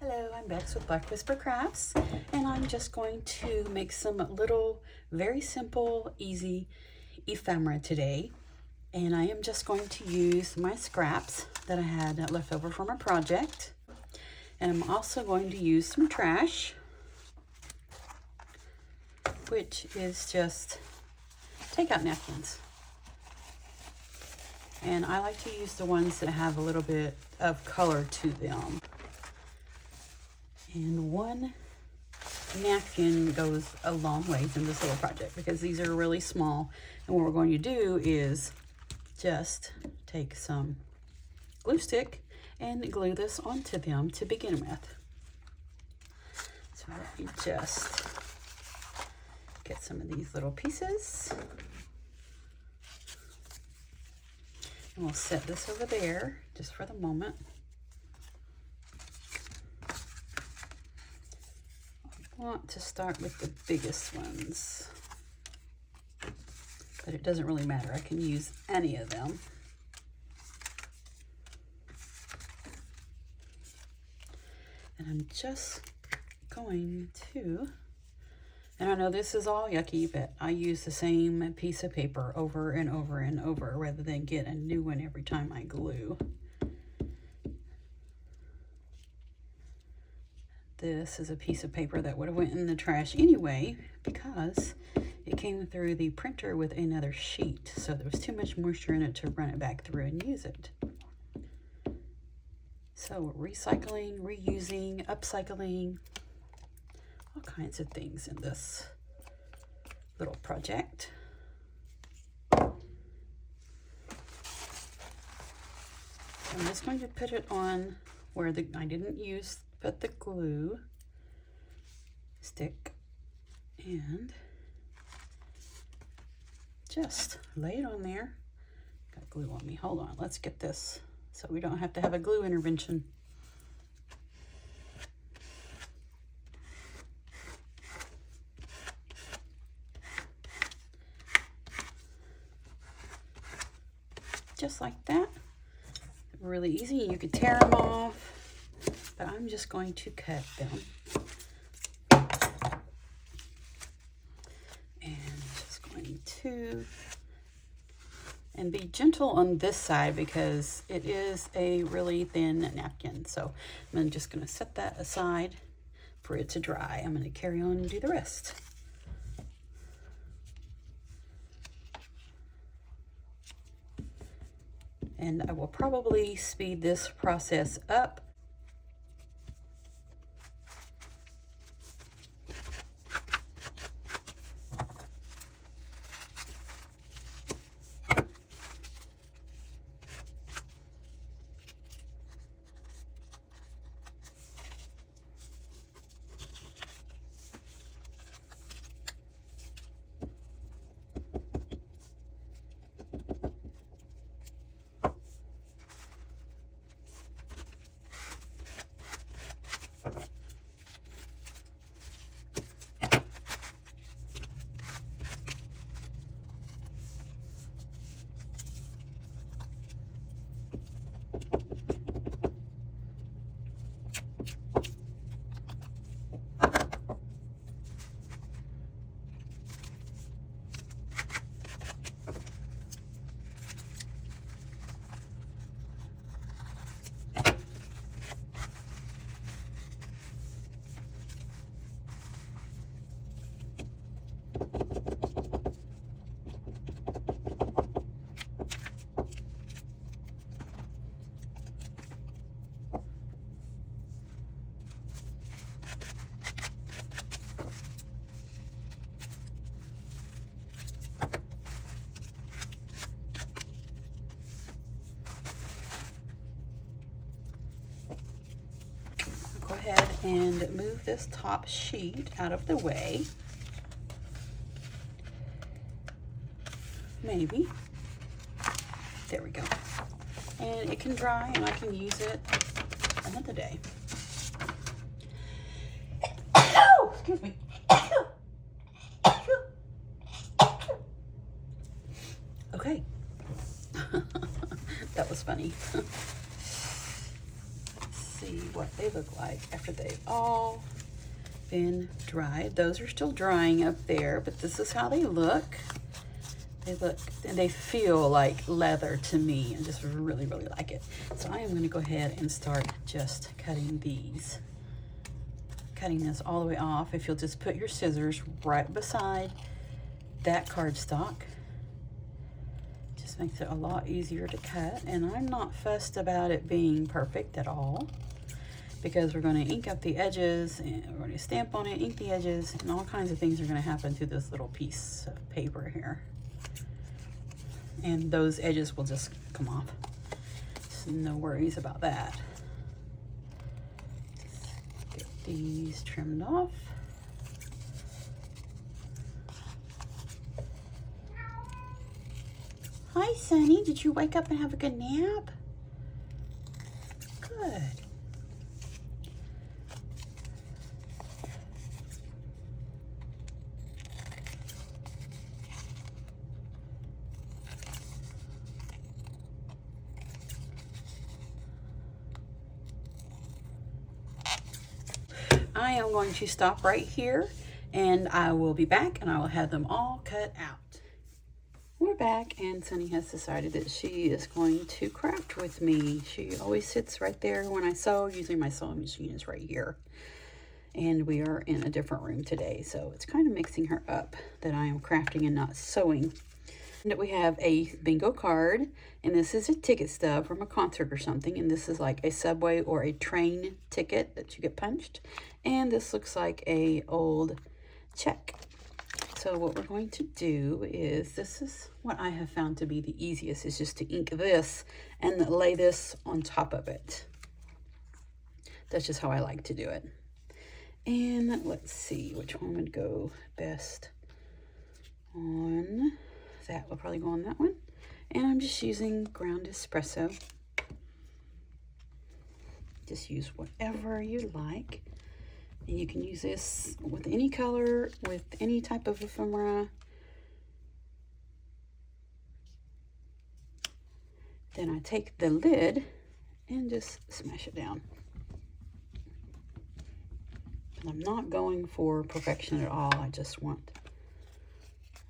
Hello, I'm Bex with Black Whisper Crafts, and I'm just going to make some little, very simple, easy ephemera today. And I am just going to use my scraps that I had left over from a project. And I'm also going to use some trash, which is just takeout napkins. And I like to use the ones that have a little bit of color to them. And one napkin goes a long ways in this little project because these are really small. And what we're going to do is just take some glue stick and glue this onto them to begin with. So let me just get some of these little pieces. And we'll set this over there just for the moment. I want to start with the biggest ones, but it doesn't really matter. I can use any of them. And I'm just going to, and I know this is all yucky, but I use the same piece of paper over and over and over rather than get a new one every time I glue. This is a piece of paper that would have went in the trash anyway because it came through the printer with another sheet. So there was too much moisture in it to run it back through and use it. So recycling, reusing, upcycling, all kinds of things in this little project. I'm just going to put it on where I didn't put the glue stick and just lay it on there. Got glue on me. Hold on, let's get this so we don't have to have a glue intervention. Just like that. Really easy. You could tear them off. But I'm just going to cut them. And just going to, and be gentle on this side because it is a really thin napkin. So I'm just going to set that aside for it to dry. I'm going to carry on and do the rest. And I will probably speed this process up. Go ahead and move this top sheet out of the way. Maybe. There we go. And it can dry and I can use it another day. Excuse me. Okay. That was funny. Let's see. see what they look like after they've all been dried. Those are still drying up there, but this is how they look. They look and they feel like leather to me. I just really, really like it. So I am going to go ahead and start just cutting these. Cutting this all the way off. If you'll just put your scissors right beside that cardstock, just makes it a lot easier to cut. And I'm not fussed about it being perfect at all, because we're going to ink up the edges and we're going to stamp on it, ink the edges, and all kinds of things are going to happen to this little piece of paper here. And those edges will just come off. So no worries about that. Just get these trimmed off. Hi, Sunny. Did you wake up and have a good nap? Good. I am going to stop right here, and I will be back and I will have them all cut out. We're back, and Sunny has decided that she is going to craft with me. She always sits right there when I sew. Usually my sewing machine is right here. And we are in a different room today, so it's kind of mixing her up that I am crafting and not sewing. And we have a bingo card, and this is a ticket stub from a concert or something, and this is like a subway or a train ticket that you get punched. And this looks like a old check. So what we're going to do is, this is what I have found to be the easiest, is just to ink this and lay this on top of it. That's just how I like to do it. And let's see which one would go best on. That will probably go on that one. And I'm just using ground espresso. Just use whatever you like. And you can use this with any color, with any type of ephemera. Then I take the lid and just smash it down. And I'm not going for perfection at all. I just want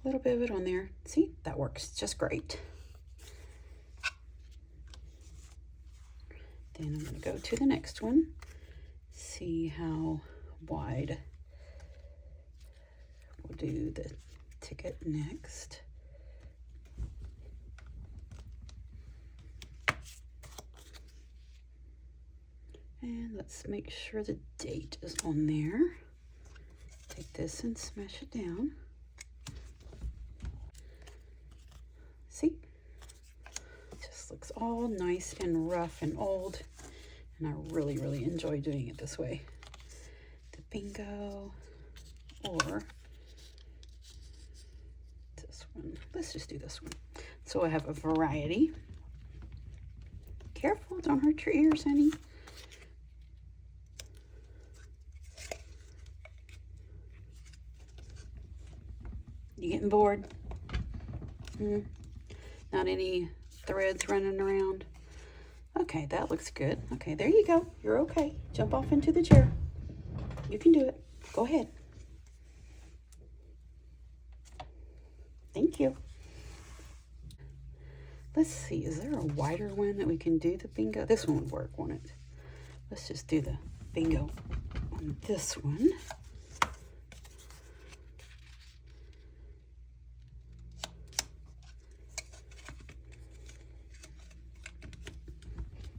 a little bit of it on there. See, that works just great. Then I'm going to go to the next one. See how wide. We'll do the ticket next. And let's make sure the date is on there. Take this and smash it down. See? It just looks all nice and rough and old. And I really, really enjoy doing it this way. The bingo, or this one. Let's just do this one. So I have a variety. Careful, don't hurt your ears, honey. You getting bored? Not any threads running around? Okay, that looks good. Okay, there you go. You're okay. Jump off into the chair. You can do it. Go ahead. Thank you. Let's see, is there a wider one that we can do the bingo? This one would work, won't it? Let's just do the bingo on this one.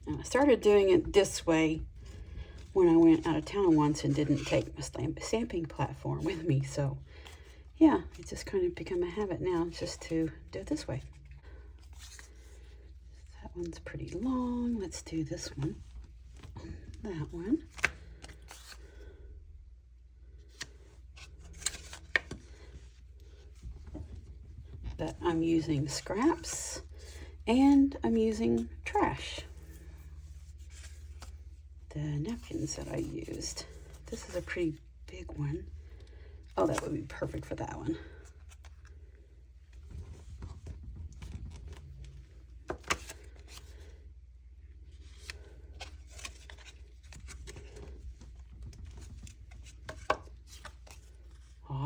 And I started doing it this way when I went out of town once and didn't take my stamping platform with me. So yeah, it's just kind of become a habit now just to do it this way. That one's pretty long. Let's do this one. That one. But I'm using scraps and I'm using trash. The napkins that I used. This is a pretty big one. Oh, that would be perfect for that one.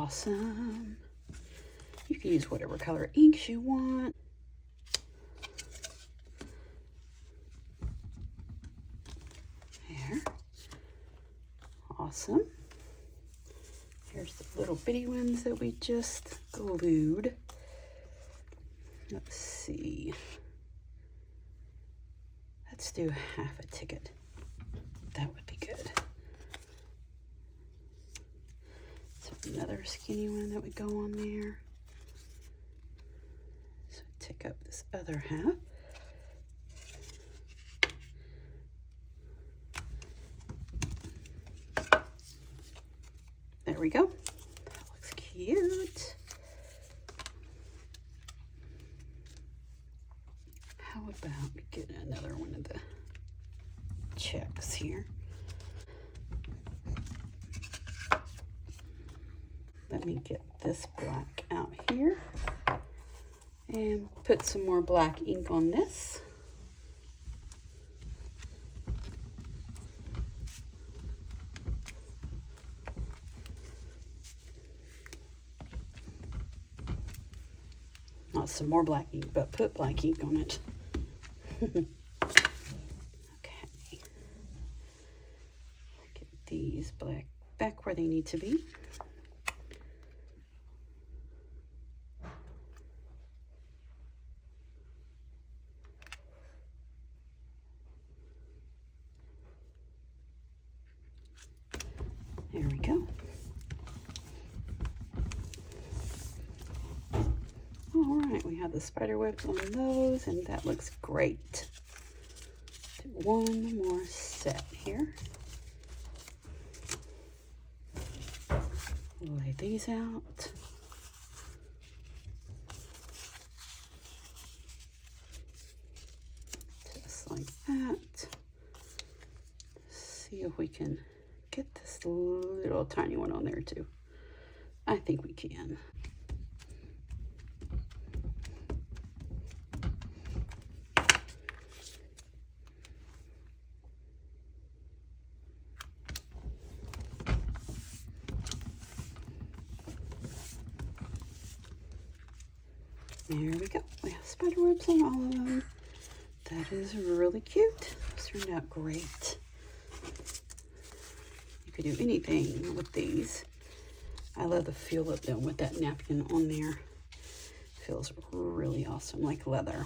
awesome. You can use whatever color inks you want. There. Awesome. Here's the little bitty ones that we just glued. Let's see. Let's do half a ticket. That would be good. So another skinny one that would go on there. So take up this other half. There we go. That looks cute. How about getting another one of the checks here? Let me get this black out here and put some more black ink on this. Not some more black ink, but put black ink on it. Okay. Get these black back where they need to be. There we go. All right, we have the spider webs on those, and that looks great. Do one more set here. Lay these out. Just like that. See if we can get this little tiny one on there too. I think we can. There we go. We have spider webs on all of them. That is really cute. Those turned out great. You could do anything with these. I love the feel of them with that napkin on there. Feels really awesome, like leather.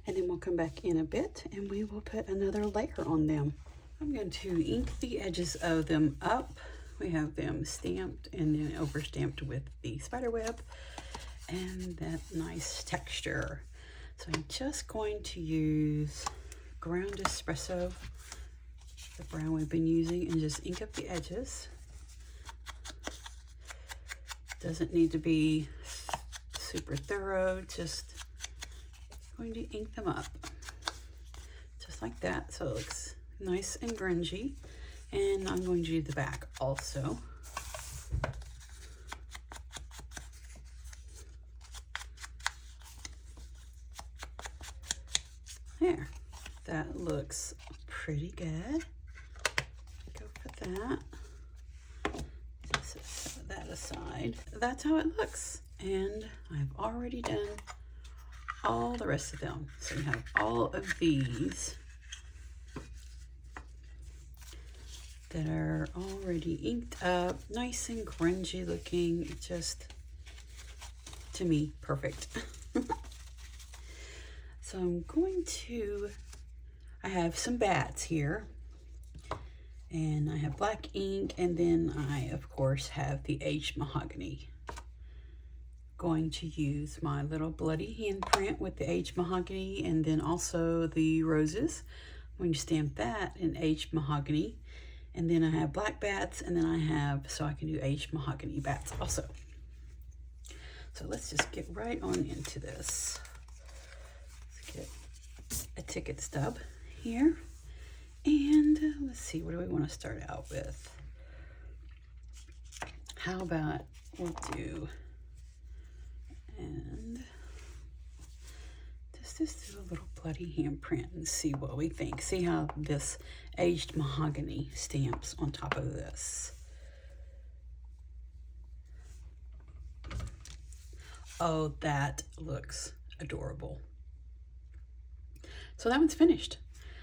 And then we'll come back in a bit and we will put another layer on them. I'm going to ink the edges of them up. We have them stamped and then over stamped with the spider web and that nice texture. So I'm just going to use ground espresso, the brown we've been using, and just ink up the edges. Doesn't need to be super thorough, just going to ink them up. Just like that, so it looks nice and grungy. And I'm going to do the back also. There, that looks pretty good. Go for that. Just set that aside. That's how it looks. And I've already done all the rest of them. So we have all of these that are already inked up, nice and grungy looking, just, to me, perfect. So I'm going to, I have some bats here, and I have black ink, and then I, of course, have the aged mahogany. Going to use my little bloody handprint with the aged mahogany, and then also the roses. I'm going to stamp that in aged mahogany. And then I have black bats, and then I have, so I can do aged mahogany bats also. So let's just get right on into this. Let's get a ticket stub here. And let's see, what do we want to start out with? How about we'll do, and just do a little bloody handprint and see what we think. See how this aged mahogany stamps on top of this. Oh, that looks adorable. So that one's finished.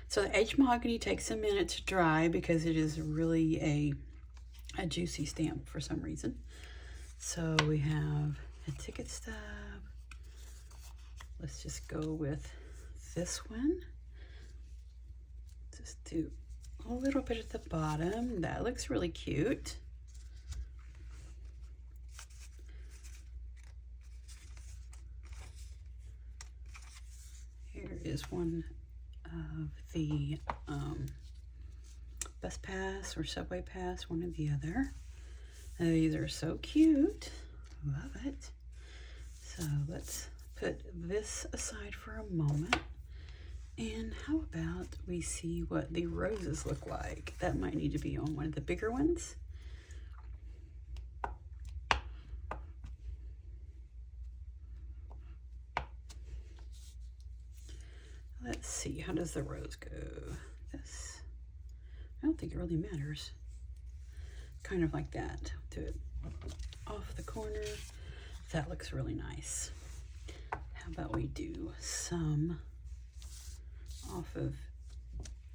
So the H Mahogany takes a minute to dry because it is really a juicy stamp for some reason. So we have a ticket stub. Let's just go with this one. Just do a little bit at the bottom. That looks really cute. Here is one of the bus pass or subway pass, one or the other. And these are so cute. Love it. So let's put this aside for a moment. And how about we see what the roses look like? That might need to be on one of the bigger ones. Let's see, how does the rose go? This, I don't think it really matters. Kind of like that. Do it off the corner. That looks really nice. How about we do some off of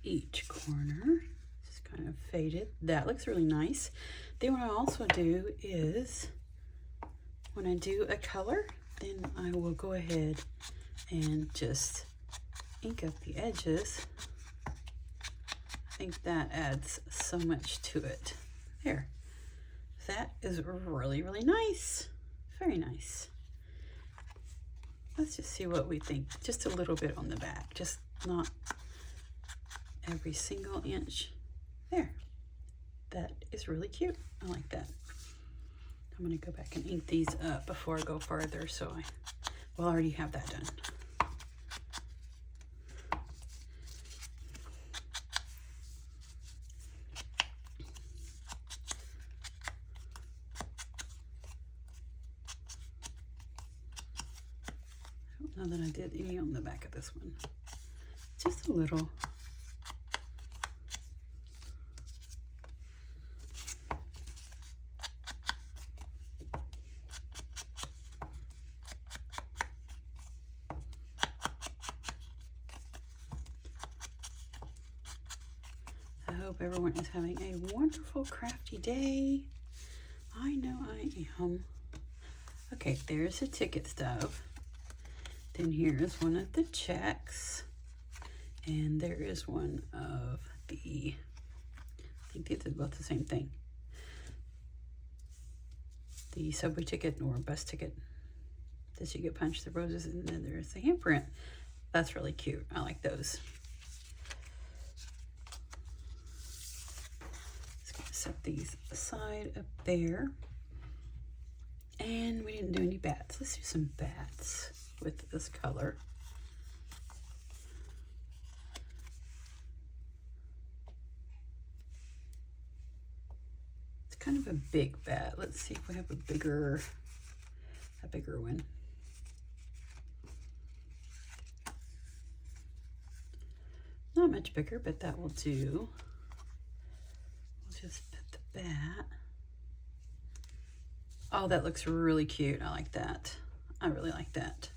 each corner, just kind of faded. That looks really nice. Then what I also do is when I do a color, then I will go ahead and just ink up the edges. I think that adds so much to it. There. That is really, really nice. Very nice. Let's just see what we think. Just a little bit on the back, just not every single inch. There. That is really cute. I like that. I'm going to go back and ink these up before I go further, so I already have that done. I don't know that I did any on the back of this one. Just a little. I hope everyone is having a wonderful crafty day. I know I am. Okay, there's a ticket stub. Then here is one of the checks. And there is one of the, I think these are both the same thing. The subway ticket or bus ticket. Does you get punched the roses? And then there's the handprint. That's really cute. I like those. Just gonna set these aside up there. And we didn't do any bats. Let's do some bats with this color. It's kind of a big bat. Let's see if we have a bigger one. Not much bigger, but that will do. We'll just put the bat. Oh, that looks really cute. I like that. I really like that.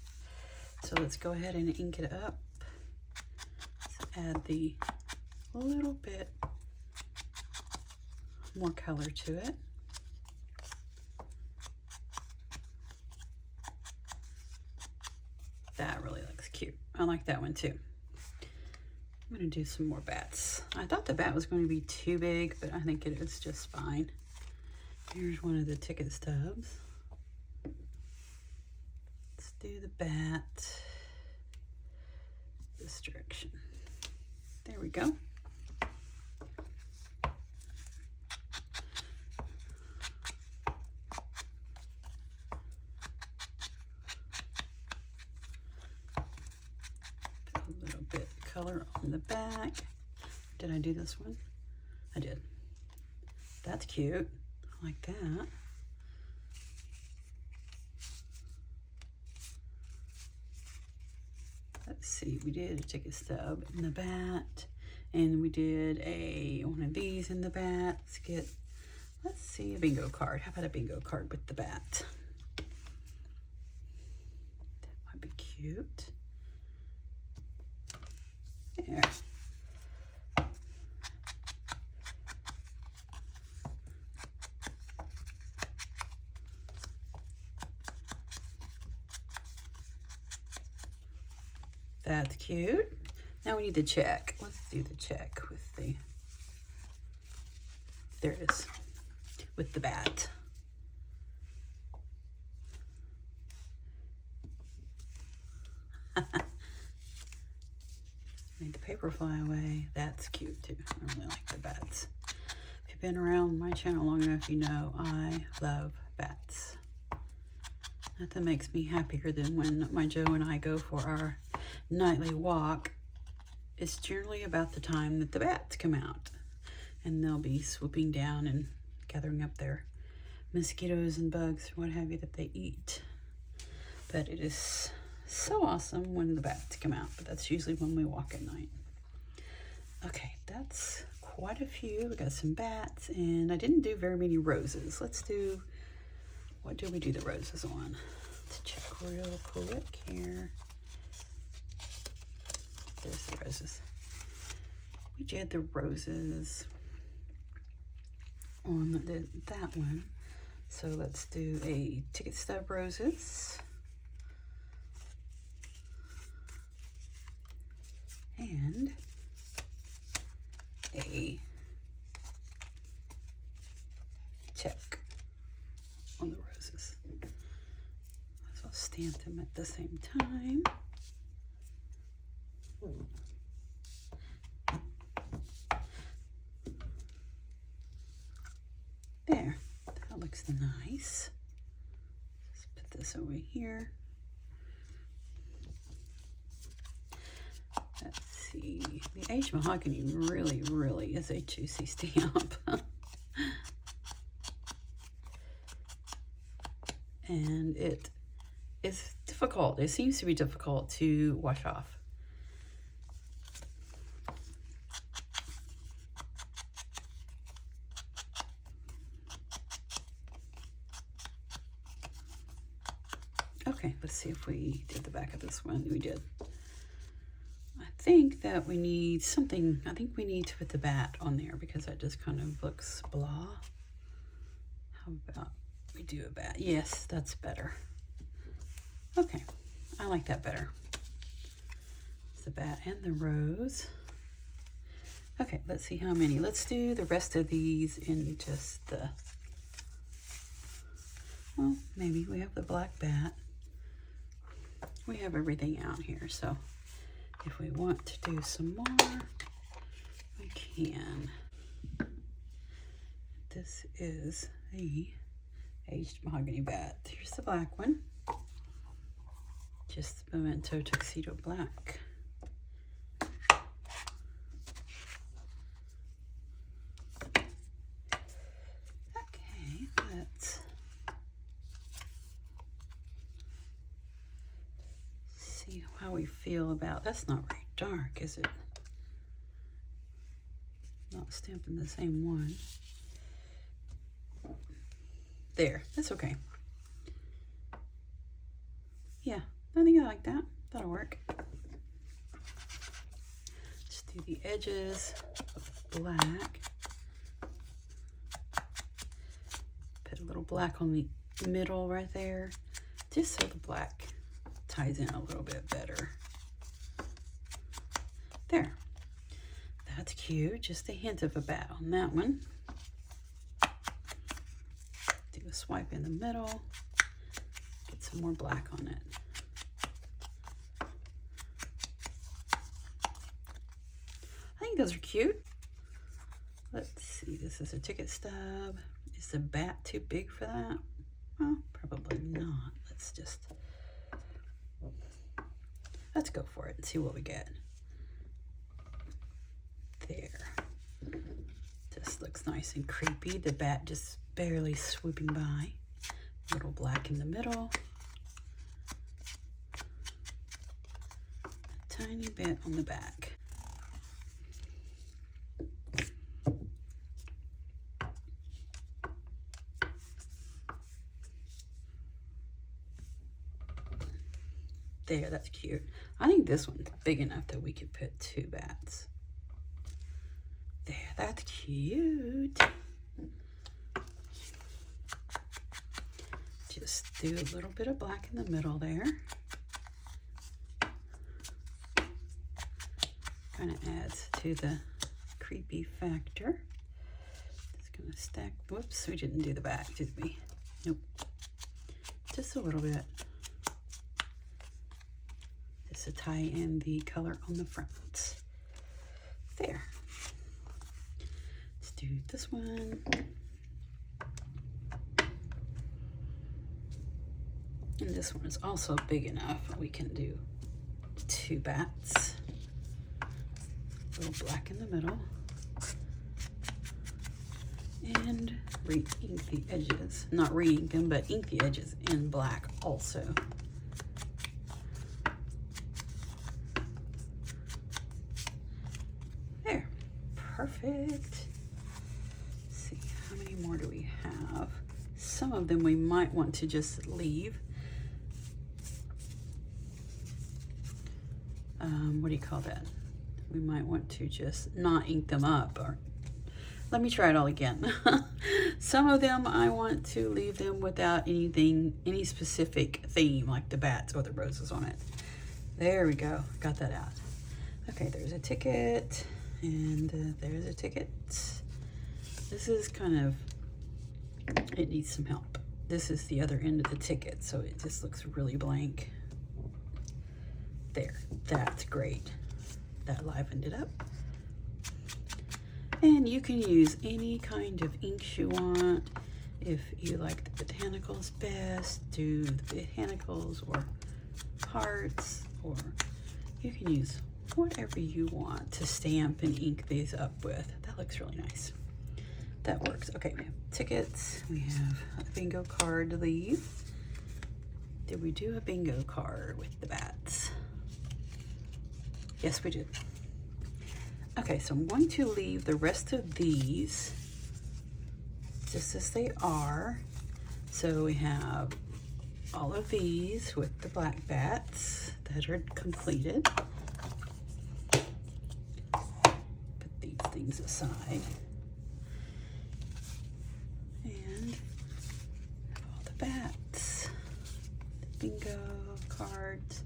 So let's go ahead and ink it up. Let's add the little bit more color to it. That really looks cute. I like that one too. I'm going to do some more bats. I thought the bat was going to be too big, but I think it's just fine. Here's one of the ticket stubs. Let's do the bat this direction. There we go. Put a little bit of color on the back. Did I do this one? I did. That's cute. I like that. Let's see, we did a ticket stub in the bat, and we did one of these in the bat. Let's see, a bingo card. How about a bingo card with the bat? cute. There. That's cute. Now we need the check. Let's do the check with the, there it is, with the bat. Made the paper fly away. That's cute too. I really like the bats. If you've been around my channel long enough, you know I love bats. Nothing makes me happier than when my Joe and I go for our nightly walk. It's generally about the time that the bats come out, and they'll be swooping down and gathering up their mosquitoes and bugs, what have you, that they eat. But it is so awesome when the bats come out, but that's usually when we walk at night. Okay, that's quite a few. We got some bats, and I didn't do very many roses. Let's do, what did we do the roses on? Let's check real quick here. There's the roses. We did the roses on that one. So let's do a ticket stub roses. And a check on the roses. So I'll stamp them at the same time. There, that looks nice. Let's put this over here. Let's see, the aged mahogany really is a juicy stamp. And it is difficult. It seems to be difficult to wash off. Okay, let's see if we did the back of this one. We did. I think that we need something. I think we need to put the bat on there because that just kind of looks blah. How about we do a bat? Yes, that's better. Okay, I like that better. It's the bat and the rose. Okay, let's see how many. Let's do the rest of these in just the, well, maybe we have the black bat. We have everything out here, so if we want to do some more, we can. This is a aged mahogany bat. Here's the black one. Just Memento Tuxedo Black. Okay, let's see how we feel about, that's not very dark, is it? Not stamping the same one. There, that's okay. Yeah, I think I like that. That'll work. Just do the edges of black. Put a little black on the middle right there, just so the black ties in a little bit better. There. That's cute. Just a hint of a bat on that one. Do a swipe in the middle. Get some more black on it. I think those are cute. Let's see. This is a ticket stub. Is the bat too big for that? Well, probably not. Let's go for it and see what we get. There. Just looks nice and creepy. The bat just barely swooping by. A little black in the middle. A tiny bit on the back. There, that's cute. I think this one's big enough that we could put 2 bats. There, that's cute. Just do a little bit of black in the middle there. Kind of adds to the creepy factor. Just gonna stack, whoops, we didn't do the back, did we? Nope. Just a little bit. Just to tie in the color on the front. There. Let's do this one. And this one is also big enough. We can do 2 bats. A little black in the middle. And re-ink the edges. Not re-ink them, but ink the edges in black also. There. Perfect. Let's see, how many more do we have? Some of them we might want to just leave. What do you call that? We might want to just not ink them up, or let me try it all again. Some of them I want to leave them without anything, any specific theme like the bats or the roses on it. There we go, got that out. Okay, there's a ticket, and there's a ticket. This is kind of, it needs some help. This is the other end of the ticket, so it just looks really blank. There, that's great. That livened it up. And you can use any kind of inks you want. If you like the botanicals best, do the botanicals or hearts, or you can use whatever you want to stamp and ink these up with. That looks really nice. That works. Okay, we have tickets. We have a bingo card to leave. Did we do a bingo card with the bats? Yes, we did. Okay, so I'm going to leave the rest of these just as they are. So we have all of these with the black bats that are completed. Put these things aside. And have all the bats, the bingo cards.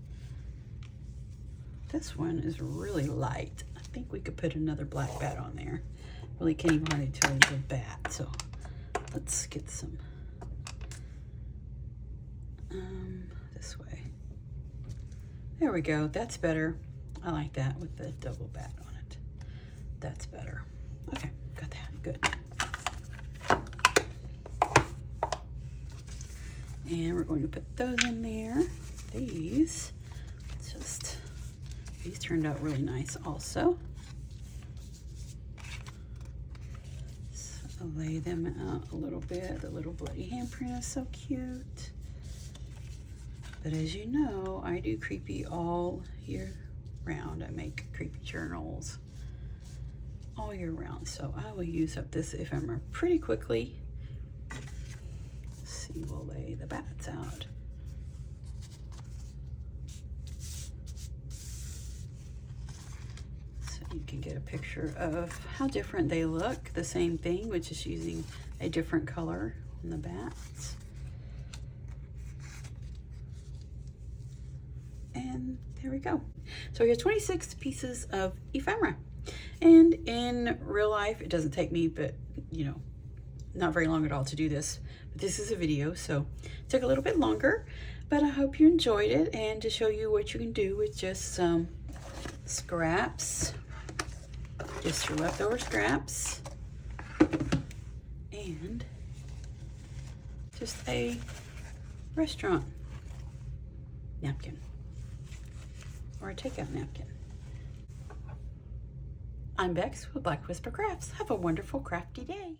This one is really light. I think we could put another black bat on there. Really can't even hardly tell it's a bat, so let's get some this way. There we go, that's better. I like that with the double bat on it. That's better. Okay, got that, good. And we're going to put those in there. These turned out really nice also. So lay them out a little bit. The little bloody handprint is so cute. But as you know, I do creepy all year round. I make creepy journals all year round. So I will use up this ephemera pretty quickly. Let's see, we'll lay the bats out. You can get a picture of how different they look. The same thing, which is using a different color on the bats. And there we go. So here's 26 pieces of ephemera. And in real life, it doesn't take me, but you know, not very long at all to do this. But this is a video, so it took a little bit longer, but I hope you enjoyed it, and to show you what you can do with just some scraps. Just your leftover scraps and just a restaurant napkin or a takeout napkin. I'm Bex with Black Whisper Crafts. Have a wonderful crafty day.